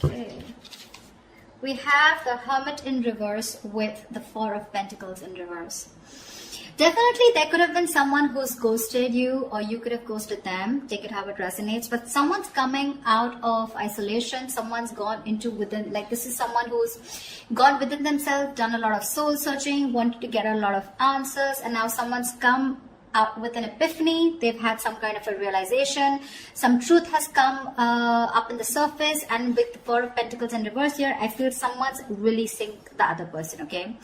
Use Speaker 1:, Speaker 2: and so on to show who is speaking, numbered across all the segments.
Speaker 1: Okay. We have the Hermit in reverse with the Four of Pentacles in reverse. Definitely there could have been someone who's ghosted you, or you could have ghosted them. Take it how it resonates. But someone's coming out of isolation. Someone's gone into within, like this is someone who's gone within themselves, done a lot of soul searching, wanted to get a lot of answers, and now someone's come out with an epiphany. They've had some kind of a realization. Some truth has come up in the surface, and with the Four of Pentacles in reverse here, I feel someone's releasing the other person, okay?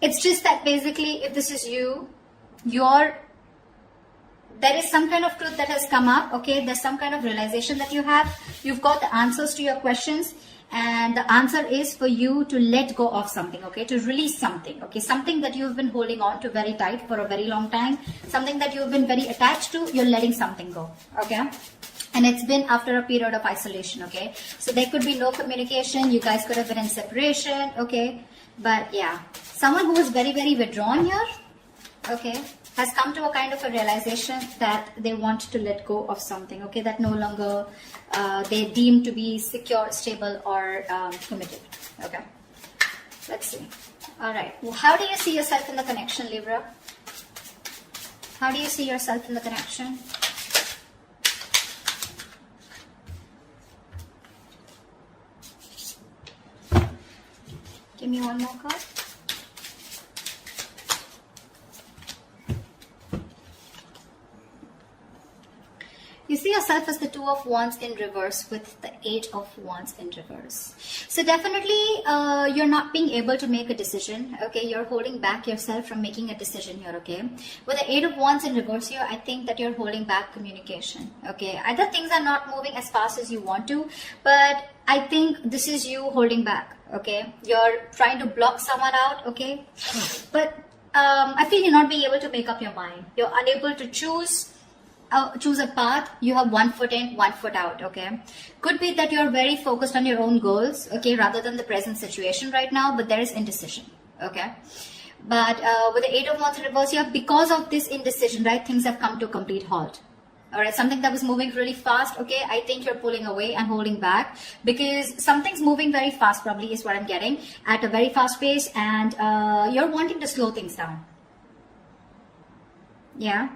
Speaker 1: It's just that basically, if this is you, there is some kind of truth that has come up, okay? There's some kind of realization that you have. You've got the answers to your questions, and the answer is for you to let go of something, okay? To release something, okay? Something that you've been holding on to very tight for a very long time. Something that you've been very attached to, you're letting something go, okay? And it's been after a period of isolation, okay? So there could be no communication. You guys could have been in separation, okay? But yeah, someone who is very, very withdrawn here, okay, has come to a kind of a realization that they want to let go of something, okay, that no longer they deem to be secure, stable, or committed, okay. Let's see. All right. Well, how do you see yourself in the connection, Libra? How do you see yourself in the connection? Give me one more card. You see yourself as the Two of Wands in reverse with the Eight of Wands in reverse. So definitely you're not being able to make a decision, okay? You're holding back yourself from making a decision here, okay? With the Eight of Wands in reverse here, I think that you're holding back communication, okay? Either things are not moving as fast as you want to, but I think this is you holding back, okay? You're trying to block someone out, okay? But I feel you're not being able to make up your mind. You're unable to choose a path. You have one foot in, one foot out, okay? Could be that you're very focused on your own goals, okay, rather than the present situation right now, but there is indecision, okay? But with the Eight of Wands in reverse here, because of this indecision, right, things have come to a complete halt. All right, something that was moving really fast, okay, I think you're pulling away and holding back because something's moving very fast, probably is what I'm getting, at a very fast pace, and you're wanting to slow things down. Yeah.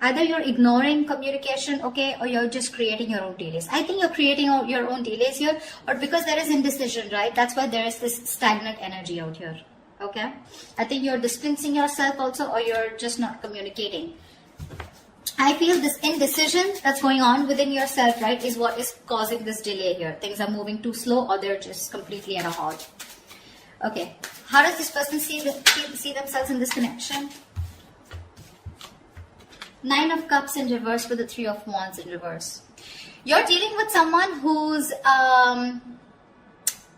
Speaker 1: Either you're ignoring communication, okay, or you're just creating your own delays. I think you're creating your own delays here, or because there is indecision, right? That's why there is this stagnant energy out here, okay? I think you're distancing yourself also, or you're just not communicating. I feel this indecision that's going on within yourself, right, is what is causing this delay here. Things are moving too slow, or they're just completely at a halt. Okay, how does this person see themselves in this connection? Nine of Cups in reverse with the Three of Wands in reverse. You're dealing with someone who's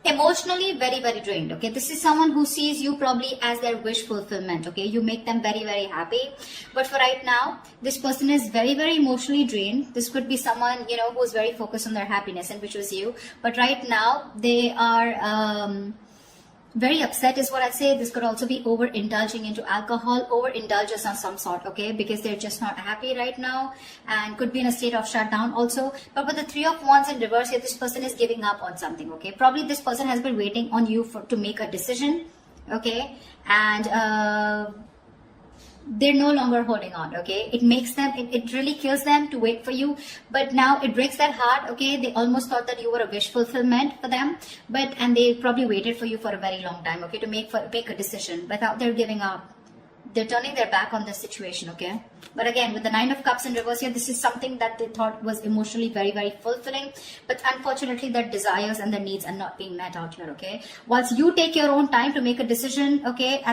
Speaker 1: emotionally very, very drained, okay? This is someone who sees you probably as their wish fulfillment, okay? You make them very, very happy. But for right now, this person is very, very emotionally drained. This could be someone, you know, who's very focused on their happiness, and which was you. But right now, they are very upset is what I'd say. This could also be overindulging into alcohol, overindulgence of some sort, okay? Because they're just not happy right now and could be in a state of shutdown also. But with the Three of Wands in reverse here, this person is giving up on something, okay? Probably this person has been waiting on you to make a decision, okay? And they're no longer holding on, okay? It makes them, it really kills them to wait for you, but now it breaks their heart, okay? They almost thought that you were a wish fulfillment for them, and they probably waited for you for a very long time, okay, to make a decision, but now they're giving up. They're turning their back on the situation, okay? But again, with the Nine of Cups in reverse here, this is something that they thought was emotionally very, very fulfilling, but unfortunately their desires and their needs are not being met out here, okay? Once you take your own time to make a decision, okay,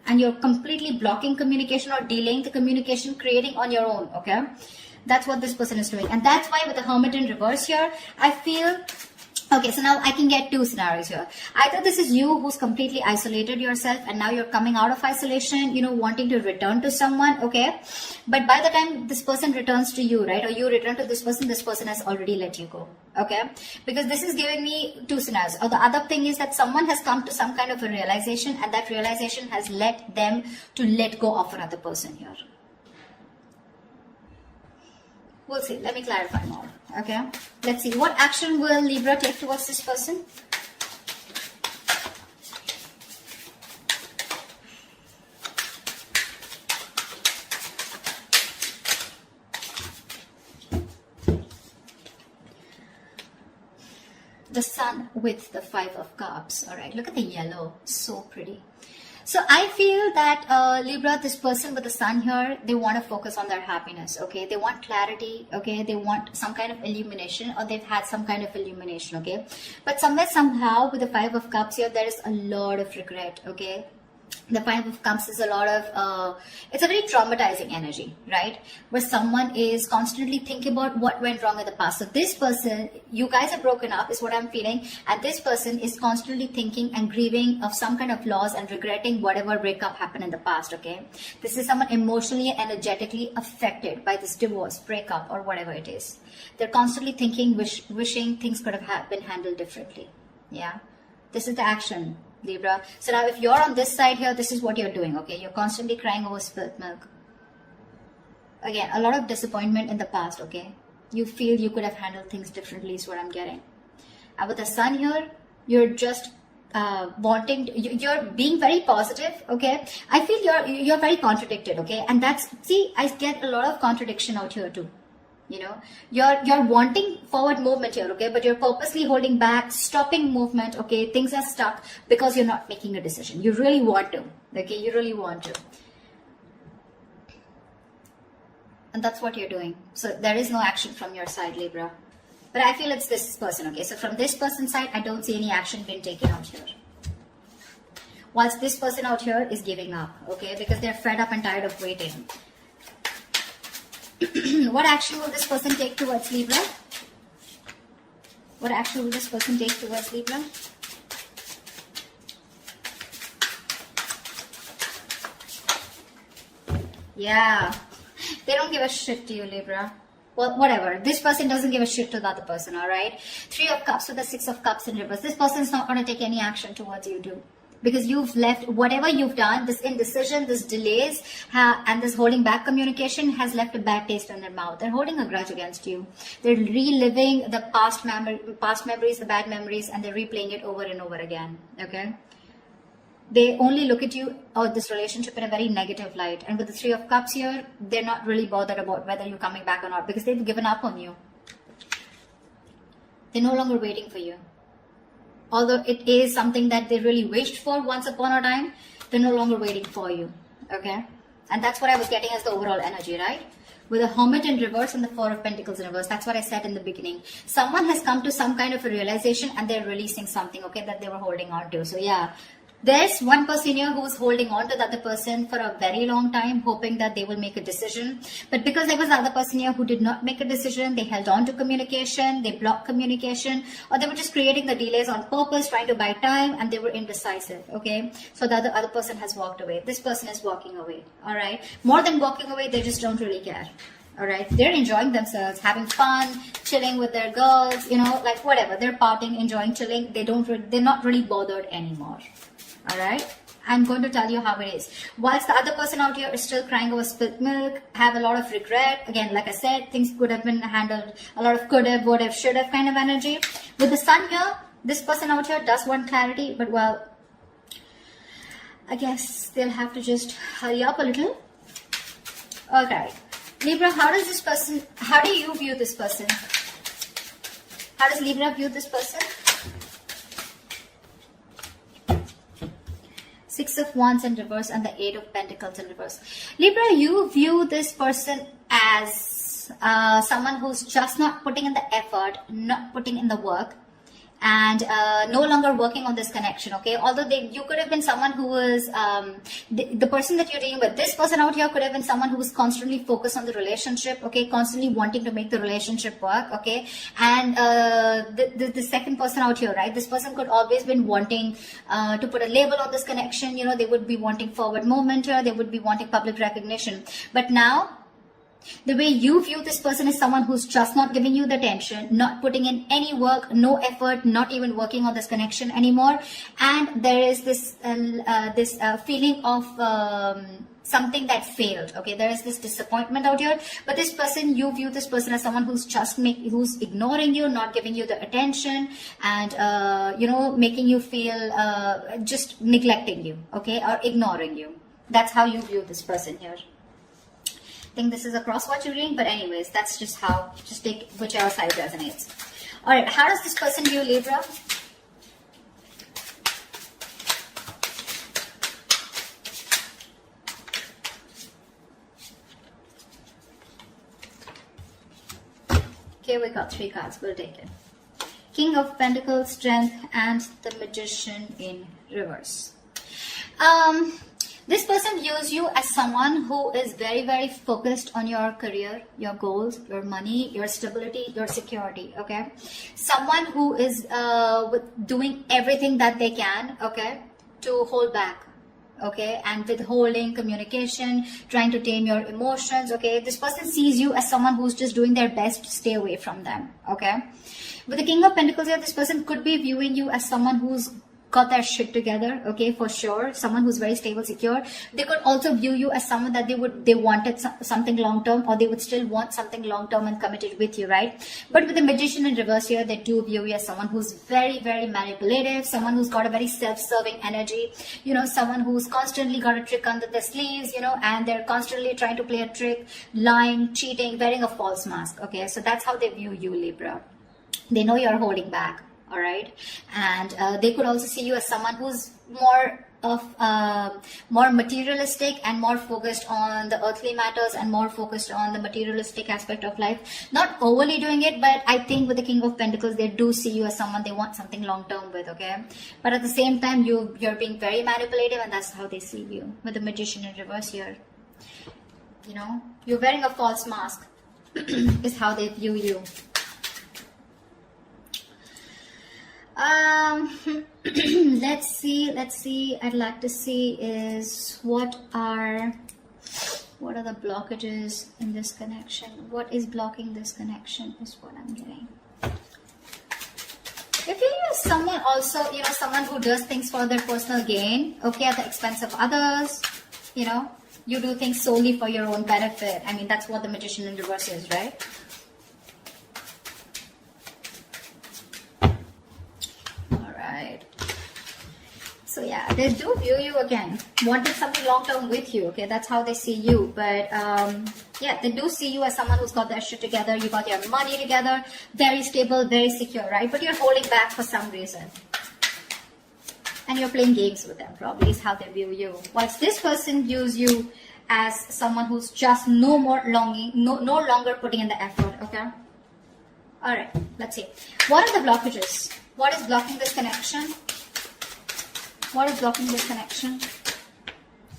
Speaker 1: and you're completely blocking communication or delaying the communication, creating on your own, okay? That's what this person is doing. And that's why with the Hermit in reverse here, I feel, okay, so now I can get two scenarios here. Either this is you who's completely isolated yourself and now you're coming out of isolation, you know, wanting to return to someone, okay? But by the time this person returns to you, right, or you return to this person has already let you go, okay? Because this is giving me two scenarios. Or the other thing is that someone has come to some kind of a realization, and that realization has led them to let go of another person here. We'll see. Let me clarify more. Okay, let's see. What action will Libra take towards this person? The Sun with the 5 of Cups. All right, look at the yellow. So pretty. So I feel that Libra, this person with the Sun here, they want to focus on their happiness, okay? They want clarity, okay? They want some kind of illumination, or they've had some kind of illumination, okay? But somewhere, somehow, with the 5 of Cups here, there is a lot of regret, okay? The 5 of Cups is a lot of, it's a very traumatizing energy, right? Where someone is constantly thinking about what went wrong in the past. So this person, you guys are broken up is what I'm feeling. And this person is constantly thinking and grieving of some kind of loss and regretting whatever breakup happened in the past, okay? This is someone emotionally and energetically affected by this divorce, breakup, or whatever it is. They're constantly thinking, wishing things could have been handled differently, yeah? This is the action, Libra. So now if you're on this side here, this is what you're doing, okay? You're constantly crying over spilt milk. Again, a lot of disappointment in the past, okay? You feel you could have handled things differently is what I'm getting. And with the Sun here, you're just you're being very positive, okay? I feel you're very contradicted, okay? And that's, see, I get a lot of contradiction out here too. You know, you're wanting forward movement here, okay, but you're purposely holding back, stopping movement, okay? Things are stuck because you're not making a decision. You really want to, okay? You really want to, and that's what you're doing. So there is no action from your side, Libra, but I feel it's this person, okay? So from this person's side, I don't see any action being taken out here, whilst this person out here is giving up, okay, because they're fed up and tired of waiting. What action will this person take towards Libra? What action will this person take towards Libra? Yeah, they don't give a shit to you, Libra. Well, whatever. This person doesn't give a shit to the other person, alright? 3 of Cups with the 6 of Cups in reverse. This person is not going to take any action towards you, too. Because you've left, whatever you've done, this indecision, this delays, and this holding back communication has left a bad taste in their mouth. They're holding a grudge against you. They're reliving the past memories, the bad memories, and they're replaying it over and over again, okay? They only look at you or this relationship in a very negative light. And with the 3 of Cups here, they're not really bothered about whether you're coming back or not, because they've given up on you. They're no longer waiting for you. Although it is something that they really wished for once upon a time, they're no longer waiting for you, okay? And that's what I was getting as the overall energy, right? With the Hermit in reverse and the 4 of Pentacles in reverse, that's what I said in the beginning. Someone has come to some kind of a realization and they're releasing something, okay, that they were holding on to. So yeah, there's one person here who's holding on to the other person for a very long time, hoping that they will make a decision. But because there was the other person here who did not make a decision, they held on to communication, they blocked communication, or they were just creating the delays on purpose, trying to buy time, and they were indecisive, okay? So the other person has walked away. This person is walking away, all right? More than walking away, they just don't really care. All right, they're enjoying themselves, having fun, chilling with their girls, you know, like whatever. They're partying, enjoying, chilling. They're not really bothered anymore. All right, I'm going to tell you how it is. Whilst the other person out here is still crying over spilt milk, have a lot of regret. Again, like I said, things could have been handled. A lot of could have, would have, should have kind of energy. With the Sun here, this person out here does want clarity, but well, I guess they'll have to just hurry up a little. Okay, Libra, how do you view this person? How does Libra view this person? 6 of Wands in reverse and the 8 of Pentacles in reverse. Libra, you view this person as someone who's just not putting in the effort, not putting in the work, and no longer working on this connection, okay? Although you could have been someone who was, the person that you're dealing with, this person out here could have been someone who was constantly focused on the relationship, okay? Constantly wanting to make the relationship work, okay? And the second person out here, right? This person could always been wanting to put a label on this connection, you know, they would be wanting forward movement here, they would be wanting public recognition. But now, the way you view this person is someone who's just not giving you the attention, not putting in any work, no effort, not even working on this connection anymore. And there is this feeling of something that failed. Okay, there is this disappointment out here, but this person, you view this person as someone who's just who's ignoring you, not giving you the attention, and you know, making you feel just neglecting you, okay, or ignoring you. That's how you view this person here. I think this is a cross-watch reading, but anyways, that's just how, just take whichever side resonates. All right, how does this person view Libra? Okay, we got 3 cards. We'll take it. King of Pentacles, Strength, and the Magician in reverse. This person views you as someone who is very, very focused on your career, your goals, your money, your stability, your security, okay? Someone who is doing everything that they can, okay, to hold back, okay, and withholding communication, trying to tame your emotions, okay? This person sees you as someone who's just doing their best to stay away from them, okay? With the King of Pentacles here, this person could be viewing you as someone who's got their shit together, okay, for sure. Someone who's very stable, secure. They could also view you as someone that they wanted something long term, or they would still want something long term and committed with you, right? But with the Magician in reverse here, they do view you as someone who's very, very manipulative, someone who's got a very self-serving energy, you know, someone who's constantly got a trick under their sleeves, you know, and they're constantly trying to play a trick, lying, cheating, wearing a false mask, okay? So that's how they view you, Libra. They know you're holding back. All right, and they could also see you as someone who's more materialistic and more focused on the earthly matters and more focused on the materialistic aspect of life. Not overly doing it, but I think with the King of Pentacles, they do see you as someone they want something long term with, okay? But at the same time, you're being very manipulative, and that's how they see you. With the Magician in reverse here, you know, you're wearing a false mask is how they view you. Let's see. I'd like to see is what are the blockages in this connection? What is blocking this connection is what I'm getting. If you're someone also, you know, someone who does things for their personal gain, okay, at the expense of others, you know, you do things solely for your own benefit. I mean, that's what the Magician in reverse is, right? So yeah, they do view you again, wanting something long term with you, okay? That's how they see you. But yeah, they do see you as someone who's got their shit together, you got your money together, very stable, very secure, right? But you're holding back for some reason. And you're playing games with them, probably is how they view you. Whilst this person views you as someone who's just no longer putting in the effort, okay? Alright, let's see. What are the blockages? What is blocking this connection? What is blocking this connection?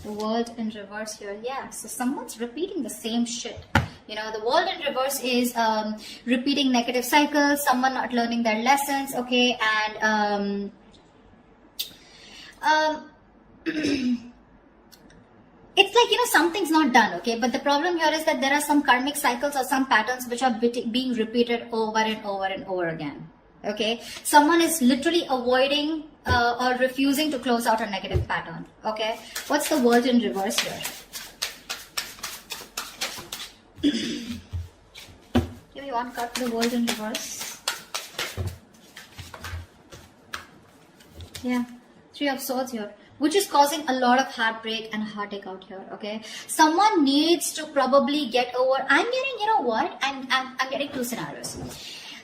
Speaker 1: The World in reverse here. Yeah, so someone's repeating the same shit. You know, the World in reverse is repeating negative cycles, someone not learning their lessons, okay, and it's like, you know, something's not done, okay, but the problem here is that there are some karmic cycles or some patterns which are being repeated over and over and over again, okay. Someone is literally avoiding or refusing to close out a negative pattern, okay. What's the World in reverse here? Give me one card for the World in reverse. Yeah, 3 of Swords here, which is causing a lot of heartbreak and heartache out here, okay. Someone needs to probably get over, I'm getting, you know what, I'm getting 2 scenarios.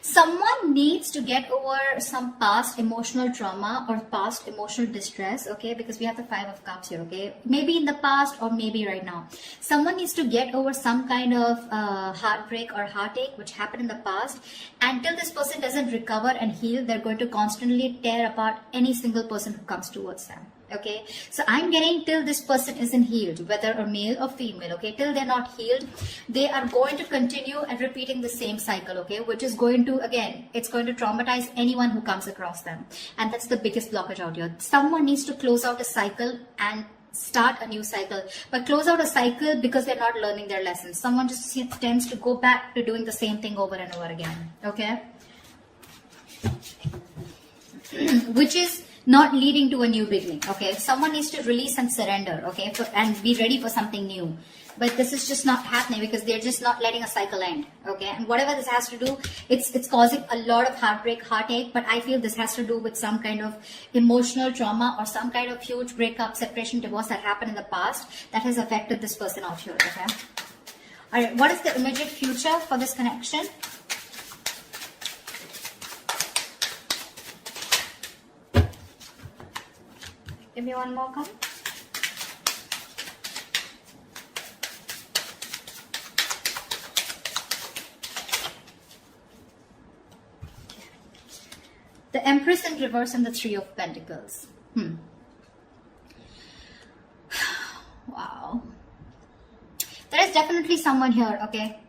Speaker 1: Someone needs to get over some past emotional trauma or past emotional distress, okay, because we have the 5 of Cups here, okay, maybe in the past or maybe right now. Someone needs to get over some kind of heartbreak or heartache which happened in the past. Until this person doesn't recover and heal, they're going to constantly tear apart any single person who comes towards them. Okay, so I'm getting till this person isn't healed, whether a male or female, okay, till they're not healed, they are going to continue and repeating the same cycle, okay, which is going to, again, it's going to traumatize anyone who comes across them. And that's the biggest blockage out here. Someone needs to close out a cycle and start a new cycle, but close out a cycle because they're not learning their lessons. Someone just tends to go back to doing the same thing over and over again, okay, which is not leading to a new beginning. Okay, someone needs to release and surrender, okay, and be ready for something new. But this is just not happening because they're just not letting a cycle end. Okay, and whatever this has to do, it's causing a lot of heartbreak, heartache. But I feel this has to do with some kind of emotional trauma or some kind of huge breakup, separation, divorce that happened in the past that has affected this person out here. Okay, all right, what is the immediate future for this connection? Give me one more card. The Empress in reverse and the Three of Pentacles. Wow. There is definitely someone here, okay,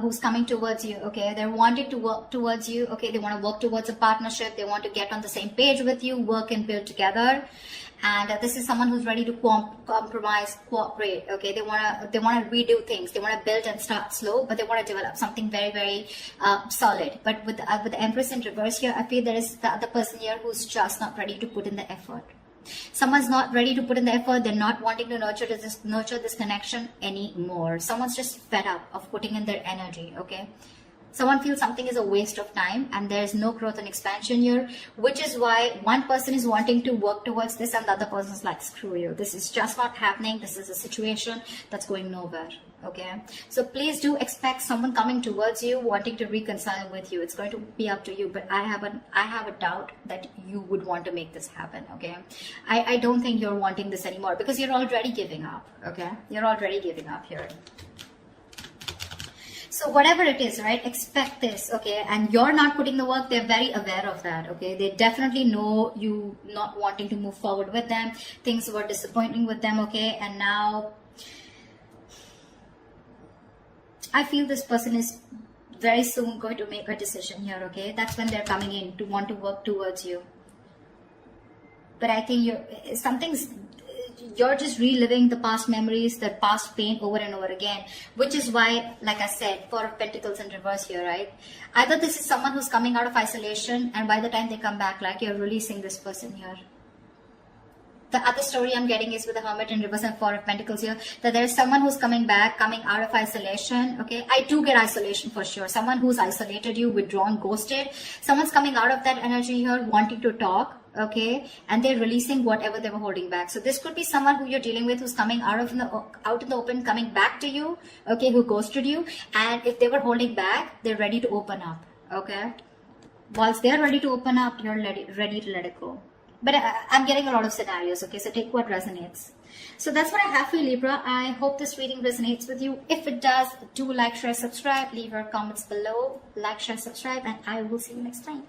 Speaker 1: who's coming towards you, okay. They're wanting to work towards you, okay. They want to work towards a partnership. They want to get on the same page with you, work and build together. And this is someone who's ready to compromise, cooperate, okay. They want to redo things. They want to build and start slow, but they want to develop something very, very solid. But with the Empress in reverse here, I feel there is the other person here who's just not ready to put in the effort. Someone's not ready to put in the effort. They're not wanting to nurture this connection anymore. Someone's just fed up of putting in their energy, okay. Someone feels something is a waste of time and there's no growth and expansion here, which is why one person is wanting to work towards this and the other person is like, screw you. This is just not happening. This is a situation that's going nowhere. Okay. So please do expect someone coming towards you, wanting to reconcile with you. It's going to be up to you, but I have a doubt that you would want to make this happen. Okay. I don't think you're wanting this anymore because you're already giving up. Okay. You're already giving up here. So whatever it is, right, expect this, okay, and you're not putting the work, they're very aware of that, okay, they definitely know you not wanting to move forward with them, things were disappointing with them, okay, and now I feel this person is very soon going to make a decision here, okay, that's when they're coming in to want to work towards you, but I think you're just reliving the past memories, the past pain over and over again, which is why, like I said, Four of Pentacles in reverse here, right? Either this is someone who's coming out of isolation and by the time they come back, like, you're releasing this person here. The other story I'm getting is with the Hermit in reverse and Four of Pentacles here, that there's someone who's coming back, coming out of isolation, okay? I do get isolation for sure. Someone who's isolated you, withdrawn, ghosted. Someone's coming out of that energy here, wanting to talk, okay? And they're releasing whatever they were holding back. So this could be someone who you're dealing with who's coming out in the open, coming back to you, okay? Who ghosted you. And if they were holding back, they're ready to open up, okay? Whilst they're ready to open up, you're ready to let it go. But I'm getting a lot of scenarios, okay? So take what resonates. So that's what I have for you, Libra. I hope this reading resonates with you. If it does, do like, share, subscribe. Leave your comments below. Like, share, subscribe. And I will see you next time.